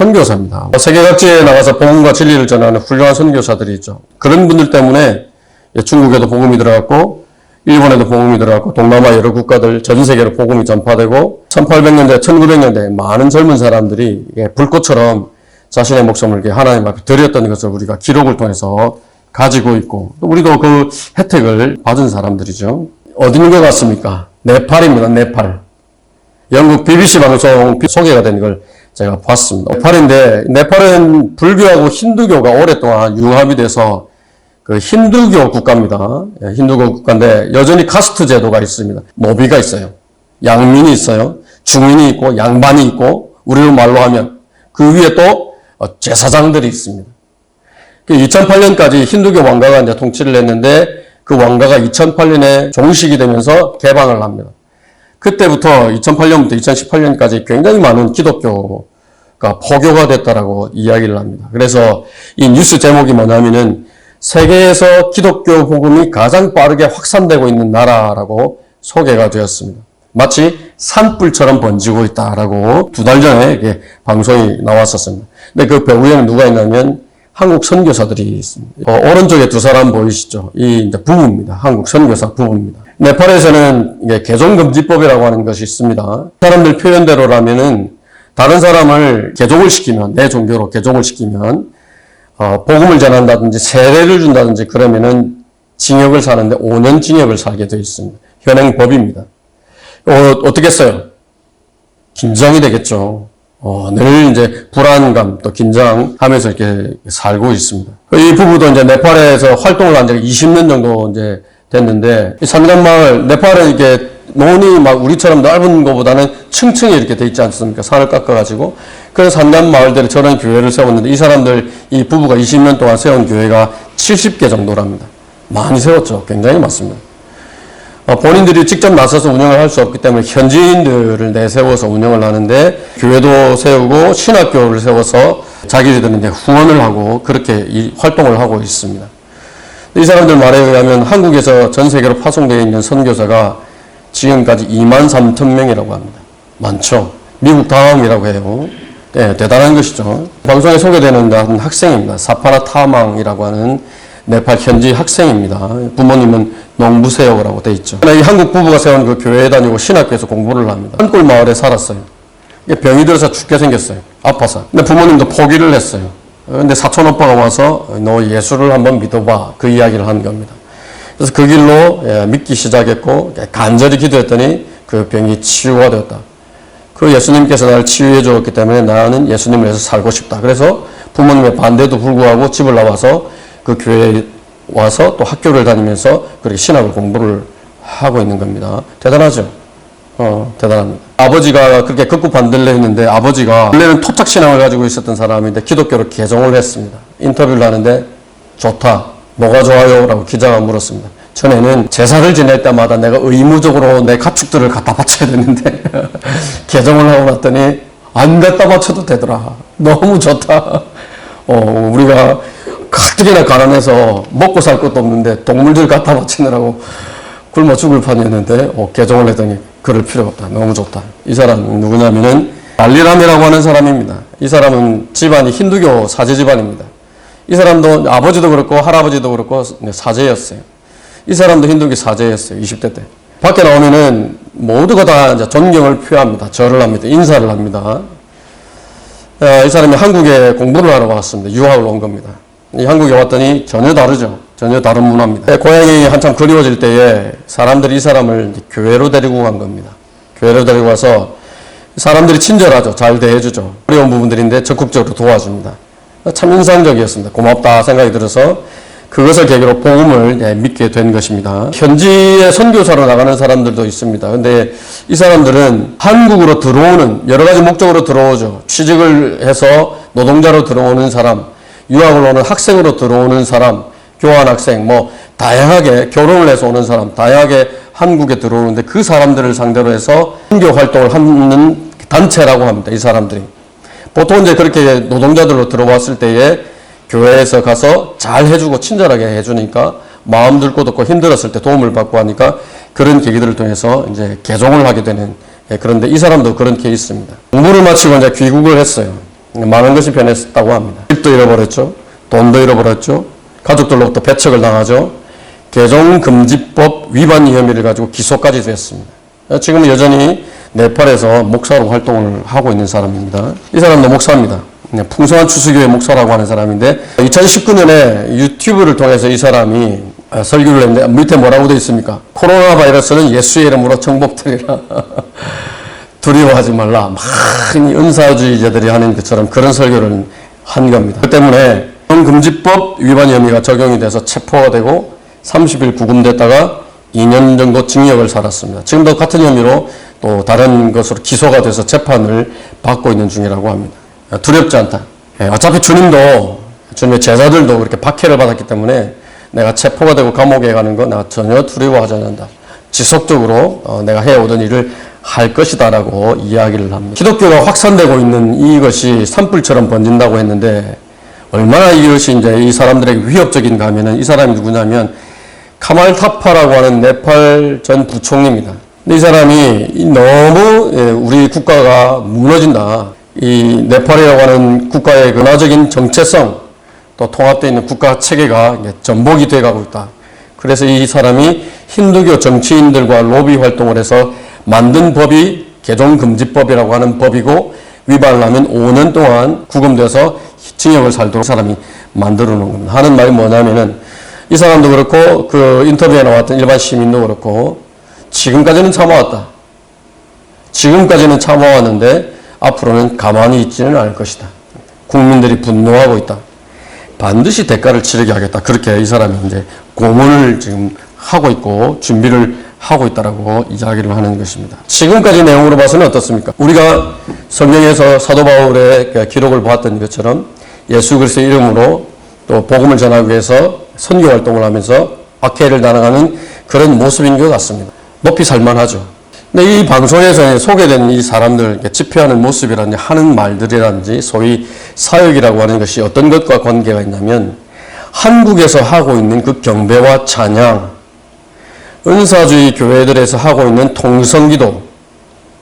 선교사입니다. 세계 각지에 나가서 복음과 진리를 전하는 훌륭한 선교사들이 있죠. 그런 분들 때문에 중국에도 복음이 들어갔고 일본에도 복음이 들어갔고 동남아 여러 국가들 전 세계로 복음이 전파되고 1800년대 1900년대 많은 젊은 사람들이 불꽃처럼 자신의 목숨을 하나님 앞에 드렸던 것을 우리가 기록을 통해서 가지고 있고 또 우리도 그 혜택을 받은 사람들이죠. 어디 있는 것 같습니까? 네팔입니다. 네팔. 영국 BBC 방송 소개가 된 걸 제가 봤습니다. 네팔인데 네팔은 불교하고 힌두교가 오랫동안 융합이 돼서 그 힌두교 국가입니다. 힌두교 국가인데 여전히 카스트 제도가 있습니다. 노비가 있어요. 양민이 있어요. 중인이 있고 양반이 있고 우리로 말로 하면 그 위에 또 제사장들이 있습니다. 2008년까지 힌두교 왕가가 이제 통치를 했는데 그 왕가가 2008년에 종식이 되면서 개방을 합니다. 그때부터 2008년부터 2018년까지 굉장히 많은 기독교가 포교가 됐다라고 이야기를 합니다. 그래서 이 뉴스 제목이 뭐냐면은 세계에서 기독교 복음이 가장 빠르게 확산되고 있는 나라라고 소개가 되었습니다. 마치 산불처럼 번지고 있다라고 2달 전에 이게 방송이 나왔었습니다. 근데 그 배후에는 누가 있냐면 한국 선교사들이 있습니다. 오른쪽에 두 사람 보이시죠? 이 이제 부부입니다. 한국 선교사 부부입니다. 네팔에서는 이게 개종금지법이라고 하는 것이 있습니다. 사람들 표현대로라면은 다른 사람을 개종을 시키면 내 종교로 개종을 시키면 복음을 전한다든지 세례를 준다든지 그러면은 징역을 사는데 5년 징역을 살게 되어 있습니다. 현행 법입니다. 어떻게 했어요? 긴장이 되겠죠. 늘 이제 불안감 또 긴장하면서 이렇게 살고 있습니다. 이 부부도 이제 네팔에서 활동을 한 지가 20년 정도 이제 됐는데 이 산간마을 네팔은 이렇게 논이 막 우리처럼 넓은 것보다는 층층이 이렇게 돼 있지 않습니까? 산을 깎아가지고 그래서 산간마을들에 저런 교회를 세웠는데 이 사람들 이 부부가 20년 동안 세운 교회가 70개 정도랍니다. 많이 세웠죠. 굉장히 많습니다. 본인들이 직접 나서서 운영을 할 수 없기 때문에 현지인들을 내세워서 운영을 하는데 교회도 세우고 신학교를 세워서 자기들은 이제 후원을 하고 그렇게 이 활동을 하고 있습니다. 이 사람들 말에 의하면 한국에서 전 세계로 파송되어 있는 선교사가 지금까지 23,000명이라고 합니다. 많죠. 미국 다음이라고 해요. 네, 대단한 것이죠. 방송에 소개되는 한 학생입니다. 사파라 타망이라고 하는 네팔 현지 학생입니다. 부모님은 농부세요라고 돼 있죠. 이 한국 부부가 세운 그 교회에 다니고 신학교에서 공부를 합니다. 산골 마을에 살았어요. 병이 들어서 죽게 생겼어요. 아파서. 근데 부모님도 포기를 했어요. 근데 사촌 오빠가 와서 너 예수를 한번 믿어봐. 그 이야기를 한 겁니다. 그래서 그 길로 믿기 시작했고 간절히 기도했더니 그 병이 치유가 되었다. 그 예수님께서 나를 치유해 주었기 때문에 나는 예수님을 위해서 살고 싶다. 그래서 부모님의 반대도 불구하고 집을 나와서 그 교회에 와서 또 학교를 다니면서 그렇게 신학을 공부를 하고 있는 겁니다. 대단하죠? 대단합니다. 아버지가 그렇게 극구 반대를 했는데 아버지가 원래는 토착신앙을 가지고 있었던 사람인데 기독교로 개종을 했습니다. 인터뷰를 하는데 좋다. 뭐가 좋아요? 라고 기자가 물었습니다. 전에는 제사를 지낼 때마다 내가 의무적으로 내 가축들을 갖다 바쳐야 되는데 개종을 하고 났더니 안 갖다 바쳐도 되더라. 너무 좋다. 우리가 가뜩이나 가난해서 먹고 살 것도 없는데 동물들 갖다 바치느라고 굶어 죽을 판이었는데 개종을 했더니 그럴 필요가 없다. 너무 좋다. 이 사람은 누구냐면은 알리람이라고 하는 사람입니다. 이 사람은 집안이 힌두교 사제 집안입니다. 이 사람도 아버지도 그렇고 할아버지도 그렇고 사제였어요. 이 사람도 힌두교 사제였어요. 20대 때. 밖에 나오면은 모두가 다 이제 존경을 표합니다. 절을 합니다. 인사를 합니다. 이 사람이 한국에 공부를 하러 왔습니다. 유학을 온 겁니다. 이 한국에 왔더니 전혀 다르죠. 전혀 다른 문화입니다. 고향이 한참 그리워질 때에 사람들이 이 사람을 교회로 데리고 간 겁니다. 교회로 데리고 가서 사람들이 친절하죠. 잘 대해주죠. 어려운 부분들인데 적극적으로 도와줍니다. 참 인상적이었습니다. 고맙다 생각이 들어서 그것을 계기로 복음을 믿게 된 것입니다. 현지에 선교사로 나가는 사람들도 있습니다. 근데 이 사람들은 한국으로 들어오는 여러 가지 목적으로 들어오죠. 취직을 해서 노동자로 들어오는 사람, 유학을 오는 학생으로 들어오는 사람, 교환학생, 다양하게 결혼을 해서 오는 사람, 다양하게 한국에 들어오는데 그 사람들을 상대로 해서 선교 활동을 하는 단체라고 합니다. 이 사람들이. 보통 이제 그렇게 노동자들로 들어왔을 때에 교회에서 가서 잘 해주고 친절하게 해주니까 마음 들고 듣고 힘들었을 때 도움을 받고 하니까 그런 계기들을 통해서 이제 개종을 하게 되는 그런데 이 사람도 그런 케이스입니다. 공부를 마치고 이제 귀국을 했어요. 많은 것이 변했다고 합니다. 집도 잃어버렸죠. 돈도 잃어버렸죠. 가족들로부터 배척을 당하죠. 개종금지법 위반 혐의를 가지고 기소까지 됐습니다. 지금은 여전히 네팔에서 목사로 활동을 하고 있는 사람입니다. 이 사람도 목사입니다. 풍성한 추수교회 목사라고 하는 사람인데 2019년에 유튜브를 통해서 이 사람이 설교를 했는데 밑에 뭐라고 되어 있습니까? 코로나 바이러스는 예수의 이름으로 정복되리라. 두려워하지 말라. 많이 은사주의자들이 하는 것처럼 그런 설교를 한 겁니다. 그 때문에 금지법 위반 혐의가 적용이 돼서 체포가 되고 30일 구금됐다가 2년 정도 징역을 살았습니다. 지금도 같은 혐의로 또 다른 것으로 기소가 돼서 재판을 받고 있는 중이라고 합니다. 두렵지 않다. 어차피 주님의 제자들도 그렇게 박해를 받았기 때문에 내가 체포가 되고 감옥에 가는 거 내가 전혀 두려워하지 않는다. 지속적으로 내가 해오던 일을 할 것이다 라고 이야기를 합니다. 기독교가 확산되고 있는 이것이 산불처럼 번진다고 했는데 얼마나 이것이 이제 이 사람들에게 위협적인가 하면은 이 사람이 누구냐면 카말 타파라고 하는 네팔 전 부총리입니다. 근데 이 사람이 너무 우리 국가가 무너진다. 이 네팔이라고 하는 국가의 근화적인 정체성 또 통합되어 있는 국가 체계가 전복이 돼가고 있다. 그래서 이 사람이 힌두교 정치인들과 로비 활동을 해서 만든 법이 개종금지법이라고 하는 법이고 위반을 하면 5년 동안 구금돼서 징역을 살도록 사람이 만들어 놓은 겁니다. 하는 말이 뭐냐면은 이 사람도 그렇고 그 인터뷰에 나왔던 일반 시민도 그렇고 지금까지는 참아왔다. 지금까지는 참아왔는데 앞으로는 가만히 있지는 않을 것이다. 국민들이 분노하고 있다. 반드시 대가를 치르게 하겠다. 그렇게 이 사람이 이제 공언을 지금 하고 있고 준비를 하고 있다라고 이야기를 하는 것입니다. 지금까지 내용으로 봐서는 어떻습니까? 우리가 성경에서 사도 바울의 기록을 보았던 것처럼 예수 그리스도의 이름으로 또 복음을 전하기 위해서 선교 활동을 하면서 박해를 당하는 그런 모습인 것 같습니다. 높이 살만하죠. 근데 이 방송에서 소개된 이 사람들 집회하는 모습이라든지 하는 말들이라든지 소위 사역이라고 하는 것이 어떤 것과 관계가 있냐면 한국에서 하고 있는 그 경배와 찬양, 은사주의 교회들에서 하고 있는 통성기도,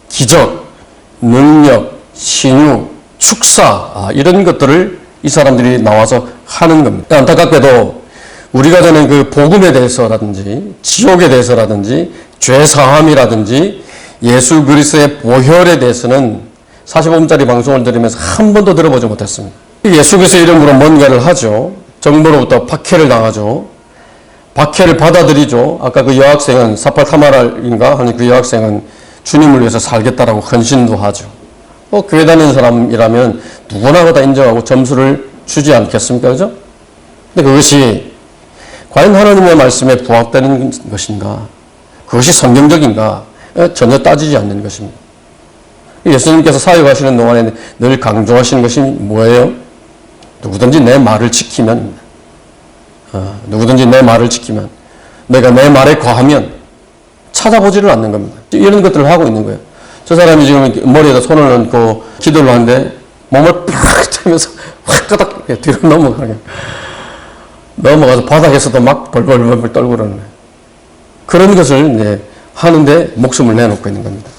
기적, 능력, 신유, 축사 이런 것들을 이 사람들이 나와서 하는 겁니다. 안타깝게도 우리가 전에 그 복음에 대해서라든지 지옥에 대해서라든지 죄사함이라든지 예수 그리스도의 보혈에 대해서는 45분짜리 방송을 들으면서 한 번도 들어보지 못했습니다. 예수 그리스도의 이름으로 뭔가를 하죠. 정부로부터 박해를 당하죠. 박해를 받아들이죠. 아까 그 여학생은 사팔타마랄인가 하는 그 여학생은 주님을 위해서 살겠다라고 헌신도 하죠. 교회 다니는 사람이라면 누구나 다 인정하고 점수를 주지 않겠습니까? 그죠? 근데 그것이 과연 하나님의 말씀에 부합되는 것인가? 그것이 성경적인가? 전혀 따지지 않는 것입니다. 예수님께서 사역하시는 동안에 늘 강조하시는 것이 뭐예요? 누구든지 내 말을 지키면, 내가 내 말에 과하면 찾아보지를 않는 겁니다. 이런 것들을 하고 있는 거예요. 저 사람이 지금 머리에다 손을 얹고 기도를 하는데 몸을 팍 떼면서 확 뒤로 넘어가서 바닥에서도 막 벌벌 떨고 그러는 거예요. 그런 것을 하는데 목숨을 내놓고 있는 겁니다.